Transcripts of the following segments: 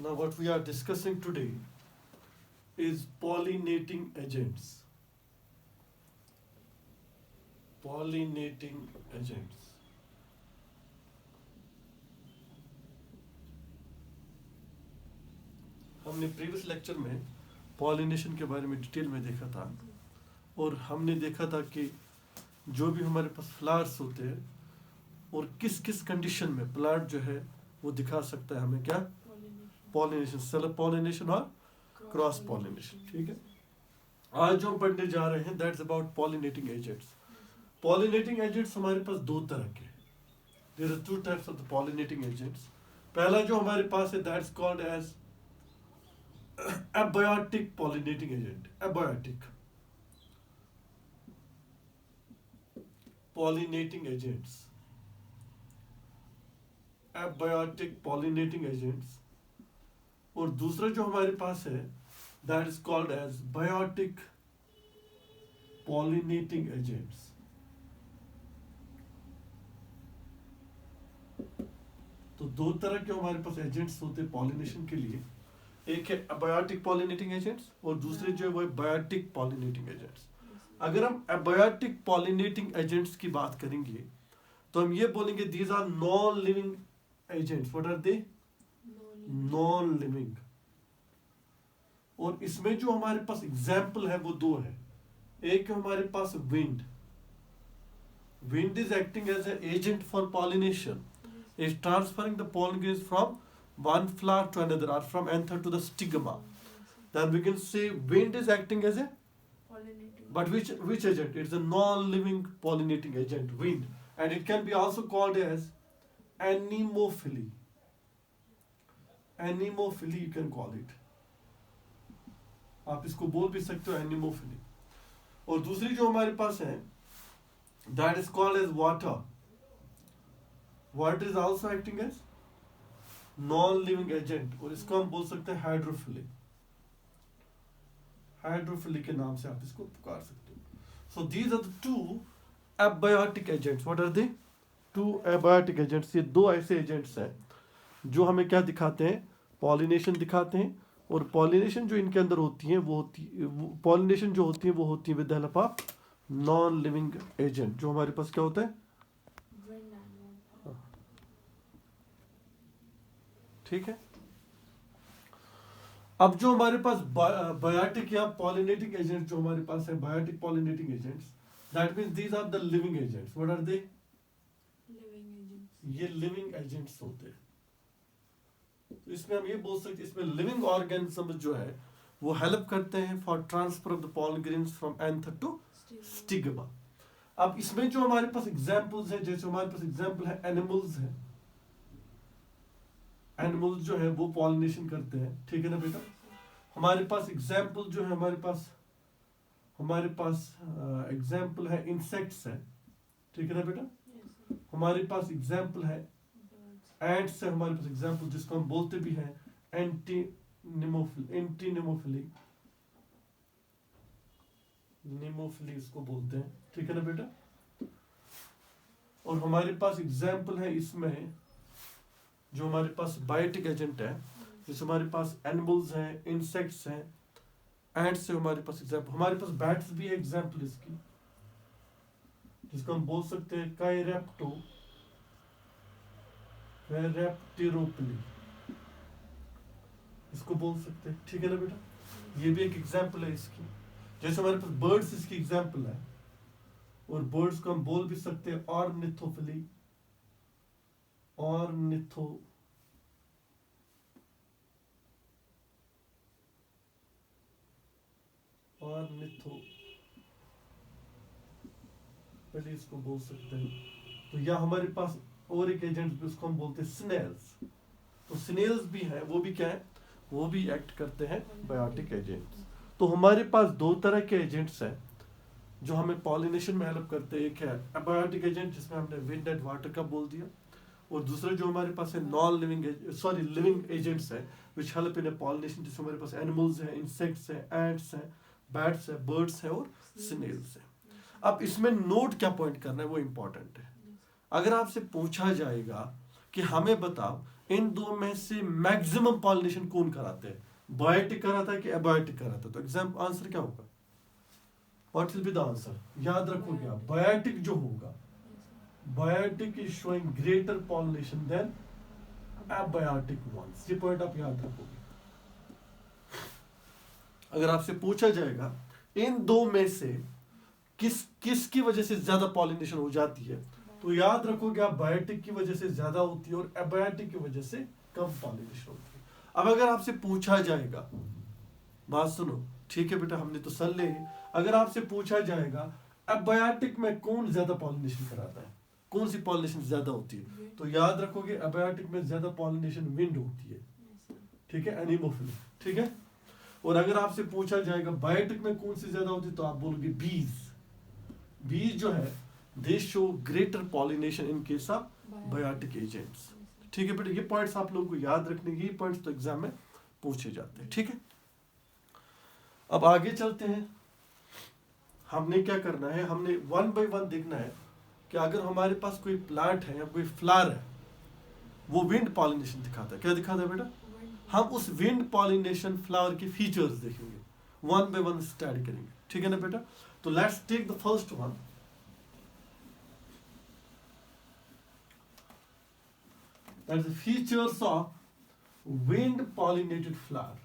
Now, what we are discussing today is pollinating agents. Pollinating agents. हमने previous lecture में pollination के बारे में डिटेल में देखा था और हमने देखा था कि जो भी हमारे पास फ्लावर्स होते हैं और किस किस कंडीशन में प्लांट जो है वो दिखा सकता है हमें क्या, पॉलिनेशन, सेल्फ पॉलिनेशन और क्रॉस पॉलिनेशन. ठीक है, आज जो हम पढ़ने जा रहे हैं that's about pollinating agents. Pollinating agents हमारे पास दो तरह के, there are two types of the pollinating agents. पहला जो हमारे पास है that's called as abiotic pollinating agent. Abiotic pollinating agents. Abiotic pollinating agents. और दूसरा जो हमारे पास है that is called as biotic pollinating agents. तो दो तरह के हमारे पास एजेंट्स होते हैं पॉलिनेशन के लिए. एक है अबायोटिक पॉलिनेटिंग एजेंट्स और दूसरे जो है वो बायोटिक पॉलिनेटिंग एजेंट्स. अगर हम अबायोटिक पॉलिनेटिंग एजेंट्स की बात करेंगे तो हम ये बोलेंगे these are non living agents. What are they? Non living. और इसमें जो हमारे पास एग्जाम्पल है वो दो है. एक है हमारे पास wind. Wind is acting as a agent for pollination, is transferring the pollen grains from one flower to another or from anther to the stigma. Then we can say wind is acting as a pollinating. but which agent? It's a non-living pollinating agent, wind, and it can be also called as anemophily. Anemophily you can call it. आप इसको बोल भी सकते हो anemophily. और दूसरी जो हमारे पास है that is called as water. Water is also acting as non living agent और इसको हम बोल सकते हैं हाइड्रोफिली. हाइड्रोफिली के नाम से आप इसको पुकार सकते हो. So these are the two abiotic agents. What are they? Two abiotic agents. ये दो ऐसे एजेंट्स हैं जो हमें क्या दिखाते हैं, पॉलिनेशन दिखाते हैं. और पॉलिनेशन जो इनके अंदर होती है वो पॉलिनेशन जो होती है वो होती है with the help of non living agent. जो हमारे पास क्या होता है, ठीक है. अब जो हमारे पास बायोटिक या पॉलिनेटिंग एजेंट जो हमारे पास है, biotic pollinating agents, that means these are the living agents. What are they? Living agents. ये लिविंग एजेंट्स होते हैं. तो इसमें हम ये बोल सकते हैं इसमें लिविंग ऑर्गेनिज्म जो है वो हेल्प करते हैं for transfer of the pollen grains from anther to stigma. अब इसमें जो हमारे पास एग्जांपल्स हैं, जैसे हमारे पास एग्जांपल है एनिमल्स है. एनिमल्स जो है वो पॉलिनेशन करते हैं, ठीक है ना बेटा. हमारे पास एग्जाम्पल जो है हमारे पास एग्जाम्पल है इंसेक्ट्स है, ठीक है ना बेटा. हमारे पास एग्जाम्पल है एंट्स है. हमारे पास एग्जाम्पल जिसको हम बोलते भी हैं एंटीनेमोफिली इसको बोलते हैं, ठीक है ना बेटा. और हमारे पास एग्जाम्पल है इसमें जो हमारे पास बायोटिक एजेंट है, जैसे हमारे पास एनिमल्स हैं, इंसेक्ट्स हैं, एंड्स है. हमारे पास एग्जाम्पल, हमारे पास बैट्स भी है एग्जाम्पल इसकी, जिसको हम बोल सकते हैं कैरेप्टेरोपिली इसको बोल सकते हैं, ठीक है ना बेटा. ये भी एक एग्जाम्पल है इसकी. जैसे हमारे पास बर्ड्स इसकी एग्जाम्पल है और बर्ड्स को हम बोल भी सकते हैं ऑर्निथोफिली. पहले इसको बोल सकते हैं. तो या हमारे पास और एक एजेंट उसको हम बोलते हैं स्नेल्स. तो स्नेल्स भी हैं, वो भी क्या है, वो भी एक्ट करते हैं बायोटिक एजेंट्स. तो हमारे पास दो तरह के एजेंट्स हैं जो हमें पॉलिनेशन में हेल्प करते हैं. एक है अबायोटिक एजेंट जिसमें हमने विंड एंड वाटर का बोल दिया, और दूसरा जो हमारे पास है नॉन लिविंग लिविंग एजेंट्स है which help in A pollination. जैसे हमारे पास एनिमल्स हैं, इंसेक्ट्स हैं, एंट्स हैं, बैट्स हैं, बर्ड्स हैं और स्नेल्स हैं. अब इसमें नोट क्या पॉइंट करना है वो इंपॉर्टेंट है. अगर आपसे पूछा जाएगा कि हमें बताओ इन दो में से मैक्सिमम पॉलिनेशन कौन कराते हैं, बायोटिक कराता है कि एबायोटिक कराता है? तो एग्जाम आंसर क्या होगा? What will be the answer? याद रखोगे आप, बायोटिक जो होगा, biotic is showing greater pollination than abiotic ones. ये पॉइंट आप याद रखोगे। अगर आपसे पूछा जाएगा इन दो में से किसकी वजह से ज्यादा पॉलिनेशन हो जाती है, तो याद रखोगे आप बायोटिक की वजह से ज्यादा होती है और एबायोटिक की वजह से कम पॉलिनेशन होती है। अब अगर आपसे पूछा जाएगा, बात सुनो, ठीक है बेटा हमने तो सर ले, अगर आपसे पूछा जाएगा एबायोटिक में कौन ज्यादा पॉलिनेशन कराता है, कौन सी पॉलिनेशन ज्यादा होती है, तो याद रखोगे एबायोटिक में ज्यादा पॉलिनेशन विंड होती है, ठीक है, एनीमोफिल, ठीक है। और अगर आपसे पूछा जाएगा बायोटिक में कौन सी ज्यादा होती है, तो आप बोलोगे बीज। बीज जो है they show greater pollination in case of biotic agents, ठीक है बेटा। ये पॉइंट्स आप लोगों को याद रखने के, ये पॉइंट्स तो एग्जाम में पूछे जाते हैं, ठीक है। अब आगे चलते हैं, हमने क्या करना है, हमने वन बाय वन देखना है कि अगर हमारे पास कोई प्लांट है या कोई फ्लावर है, वो विंड पॉलिनेशन दिखाता है, क्या दिखाता है बेटा? हम उस विंड पॉलिनेशन फ्लावर के फीचर्स देखेंगे, वन बाय वन स्टडी करेंगे, ठीक है ना बेटा। तो let's take the first one, that is features of wind pollinated flower.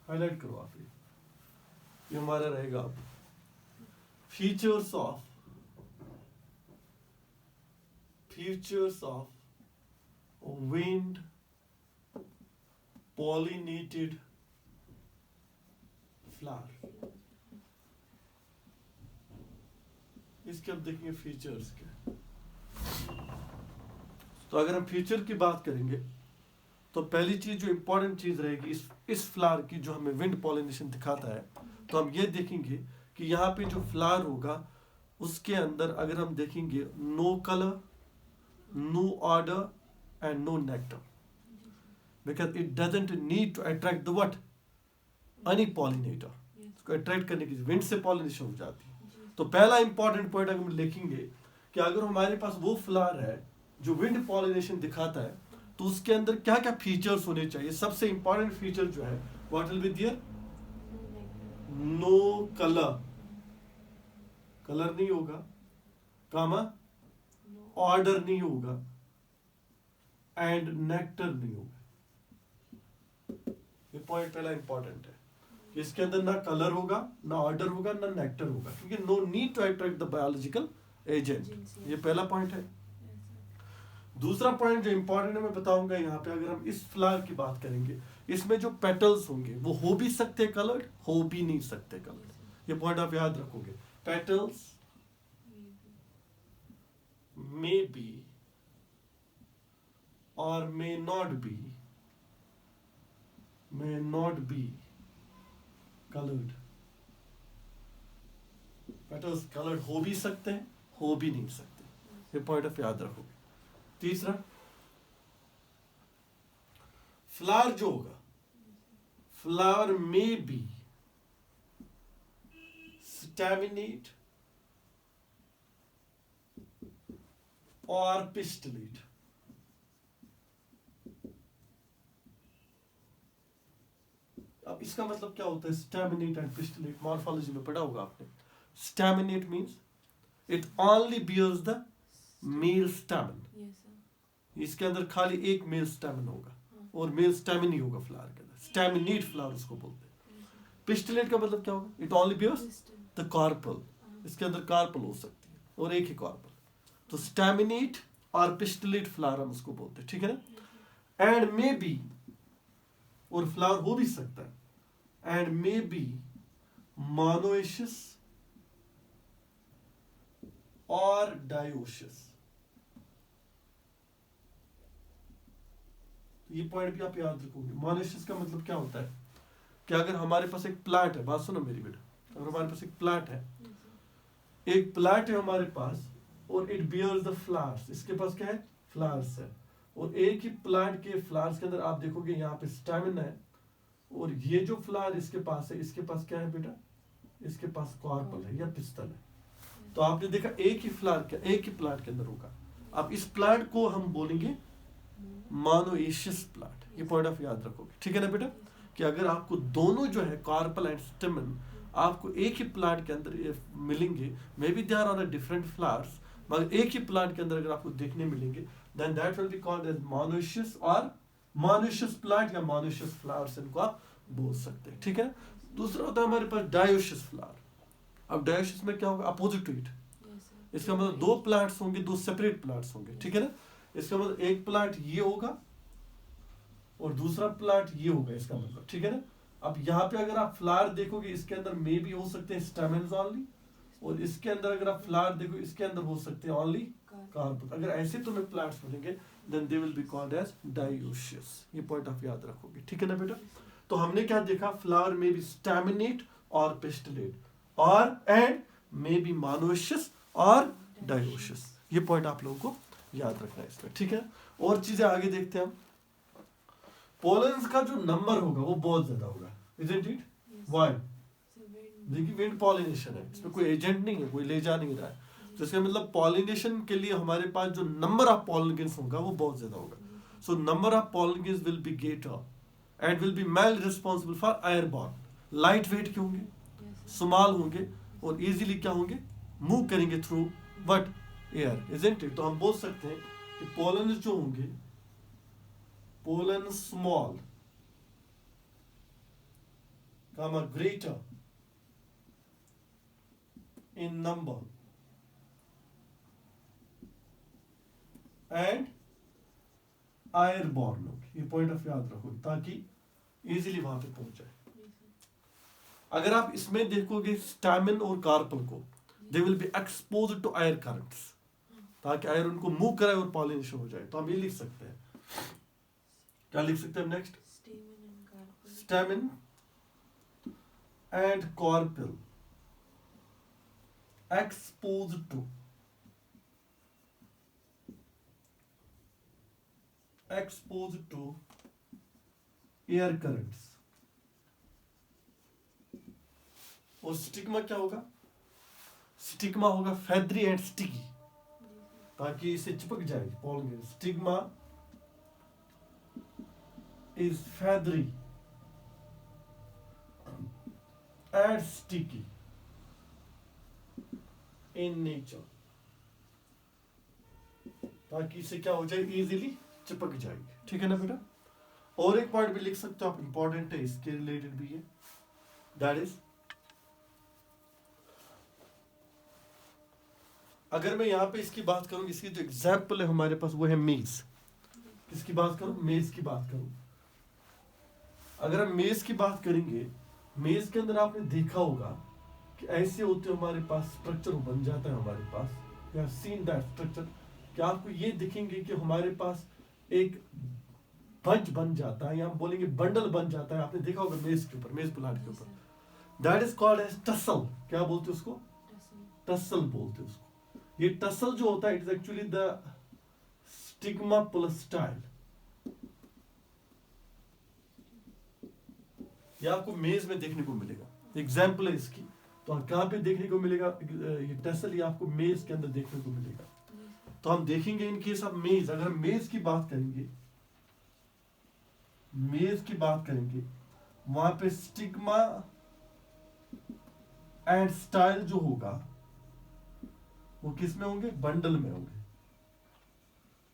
Highlight करो आप, ये हमारा रहेगा आप, features of wind pollinated flower। इसके अब देखेंगे फीचर्स के। तो अगर हम फीचर की बात करेंगे तो पहली चीज जो इंपॉर्टेंट चीज रहेगी इस फ्लावर की जो हमें विंड पॉलिनेशन दिखाता है, तो हम ये देखेंगे कि यहाँ पे जो फ्लावर होगा उसके अंदर अगर हम देखेंगे no colour, no odour and no nectar, because it doesn't need to attract the what, any pollinator. इसको अट्रैक्ट करने की विंड से पॉलिनेशन हो जाती है। तो पहला इंपॉर्टेंट पॉइंट अगर हम लिखेंगे कि अगर हमारे पास वो फ्लावर है जो विंड पॉलिनेशन दिखाता है, तो उसके अंदर क्या क्या फीचर्स होने चाहिए। सबसे इंपॉर्टेंट फीचर जो है what will be there, no colour, colour नहीं होगा, कामा ऑर्डर नहीं होगा एंड नेक्टर नहीं होगा। ये पॉइंट पहला इंपॉर्टेंट है, इसके अंदर ना कलर होगा, ना ऑर्डर होगा, ना नेक्टर होगा, क्योंकि no need to attract the biological agent. ये पहला पॉइंट है। दूसरा पॉइंट जो इंपॉर्टेंट है मैं बताऊंगा यहाँ पे, अगर हम इस फ्लावर की बात करेंगे, इसमें जो पेटल्स होंगे वो हो भी सकते कलर्ड, हो भी नहीं सकते कलर्ड। ये पॉइंट आप याद रखोगे, petals may be or may not be colored। Petals coloured हो भी सकते हैं, हो भी नहीं सकते। ये पॉइंट आप याद रखोगे। तीसरा, फ्लावर जो होगा, फ्लावर में बी स्टैमिनेट और पिस्टलेट। अब इसका मतलब क्या होता है, स्टैमिनेट एंड पिस्टलेट? मॉर्फोलॉजी में पढ़ा होगा आपने। Staminate means it only bears the male stamen, इसके अंदर खाली एक मेल स्टैमिन होगा और मेल स्टैमिन ही होगा फ्लावर के अंदर, स्टैमिनेट फ्लावर उसको बोलते हैं। पिस्टलेट का मतलब क्या होगा, it only bears the carpel, इसके अंदर कार्पल हो सकती है और एक ही कार्पल। तो स्टैमिनेट और पिस्टलेट फ्लावर हम उसको बोलते हैं, ठीक है ना। एंड मे बी, और फ्लावर हो भी सकता है, एंड मे बी मोनोएशियस और डायोशियस। तो ये पॉइंट भी आप याद रखोगे। मोनोएशियस का मतलब क्या होता है कि अगर हमारे पास एक प्लांट है, बात सुनो मेरी बेटा, अगर हमारे पास एक प्लांट है, एक प्लांट है हमारे पास और इट बियर्स द फ्लावर्स, इसके पास क्या है, फ्लावर्स है, और एक ही प्लांट के फ्लावर्स के अंदर आप देखोगे यहाँ पे स्टैमिन है, और ये जो फ्लावर इसके पास है, इसके पास क्या है बेटा, इसके पास कार्पल है या पिस्टल है। तो आपने देखा एक ही फ्लावर के, एक ही प्लांट के अंदर होगा। अब इस प्लांट को हम बोलेंगे मोनोइशियस प्लांट। ये पॉइंट ऑफ याद रखोगे, ठीक है ना बेटा, कि अगर आपको दोनों जो है कार्पल एंड स्टेमन आपको एक ही प्लांट के अंदर ये मिलेंगे, may be they are on a different flowers, मगर एक ही प्लांट के अंदर अगर आपको देखने मिलेंगे, then that will be called as monoecious और मोनोइशियस प्लांट या मोनोइशियस फ्लावर्स इनको आप बोल सकते हैं, ठीक है। दूसरा होता है हमारे पास डायोशियस फ्लावर। अब डायोशियस में क्या होगा, अपोजिट टू इट, इसका मतलब दो प्लांट्स होंगे, दो सेपरेट प्लांट्स होंगे, ठीक है ना। इसका मतलब एक प्लांट ये होगा और दूसरा प्लांट ये होगा, इसका मतलब, ठीक है ना। अब यहाँ पे अगर आप फ्लावर देखोगे, इसके अंदर मे भी हो सकते हैं स्टेमेन्स ओनली, और इसके अंदर अगर आप फ्लावर देखो, इसके अंदर हो सकते हैं ओनली कार्पेल। अगर ऐसे तुम्हें प्लांट्स मिलेंगे, then they will be called as dioecious. ये पॉइंट आप याद रखोगे, ठीक है ना बेटा। तो हमने क्या देखा, फ्लावर में बी स्टैमिनेट और पिस्टिलेट, और एंड मे बी मोनोइशियस और डायोशियस। ये पॉइंट आप लोगों को याद रखना है इसमें, ठीक है। और चीजें आगे देखते हैं हम। पोलन्स का जो नंबर होगा वो बहुत ज्यादा होगा, isn't it? Why? देखिए विंड पॉलिनेशन है, इसमें कोई एजेंट नहीं है, कोई ले जा नहीं रहा है, तो इसका मतलब पॉलिनेशन के लिए हमारे पास जो नंबर ऑफ पॉलिनेशंस होगा वो बहुत ज्यादा होगा। So number of pollinations will be greater and will be male responsible for airborne. Light weight के होंगे, स्मॉल होंगे, और इजीली क्या होंगे, मूव करेंगे through but air, isn't it? तो हम बोल सकते हैं कि पोलन्स जो होंगे, pollen small, comma greater in number and airborne होगी। ये पॉइंट ऑफ याद रखो ताकि इजीली वहां पे पहुंच जाए। अगर आप इसमें देखोगे स्टैमिन और कार्पल को, they will be exposed to air currents, ताकि एयर उनको मूव कराए और पॉलिनेशन हो जाए। तो हम ये लिख सकते हैं, क्या लिख सकते हैं next, stamen and carpel exposed to air currents। और स्टिग्मा क्या होगा, स्टिग्मा होगा फेदरी एंड स्टिकी, ताकि इसे चिपक जाएगी pollen. Stigma is feathery and sticky in nature, ताकि इसे क्या हो जाए, इजीली चिपक जाएगी, ठीक है ना बेटा। और एक पॉइंट भी लिख सकते हो आप, इंपॉर्टेंट है, इसके रिलेटेड भी है, दैट इज, अगर मैं यहाँ पे इसकी बात करूं, इसकी जो एग्जाम्पल है हमारे पास वो है मेज। किसकी बात करूं, मेज की बात करूं। अगर हम मेज की बात करेंगे, मेज के अंदर आपने देखा होगा कि ऐसे होते हमारे पास स्ट्रक्चर बन जाता है हमारे पास, या सीन दैट स्ट्रक्चर, कि आपको ये दिखेंगे कि हमारे पास एक बंच बन जाता है, या हम बोलेंगे बंडल बन जाता है। आपने देखा होगा मेज के ऊपर, मेज प्लांट के ऊपर, that is called as tassel. क्या बोलते हैं उसको, टसल बोलते हैं उसको। ये टसल जो होता है, it is actually the stigma plus style. ये आपको मेज में देखने को मिलेगा, एग्जाम्पल है इसकी। तो कहाँ पे देखने को मिलेगा ये टसल, ये आपको मेज के अंदर देखने को मिलेगा। तो हम देखेंगे इन केस ऑफ मेज, अगर हम मेज की बात करेंगे, मेज की बात करेंगे, वहां पे स्टिग्मा एंड स्टाइल जो होगा वो किस में होंगे, बंडल में होंगे,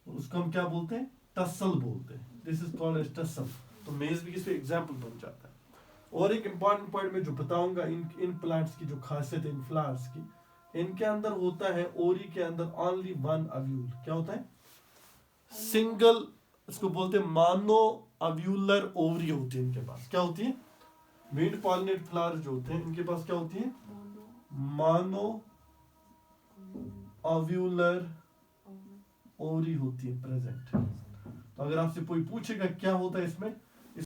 और उसको हम क्या बोलते हैं, टसल बोलते हैं। This is called as tassel. तो मेज भी इसमें एग्जाम्पल बन जाता है। और एक इंपॉर्टेंट पॉइंट में जो बताऊंगा, इन प्लांट्स की जो खासियत है, इन फ्लावर्स की, इनके अंदर होता है ओरी के अंदर ओनली वन अव्यूल। क्या होता है, सिंगल, इसको बोलते हैं मानो अव्यूलर ओवरी होती है इनके पास। क्या होती है, विंड पॉलिनेट फ्लावर जो होते हैं इनके पास क्या होती है, मानो अव्यूलर ओवरी होती है प्रेजेंट। तो अगर आपसे कोई पूछेगा क्या होता है इसमें,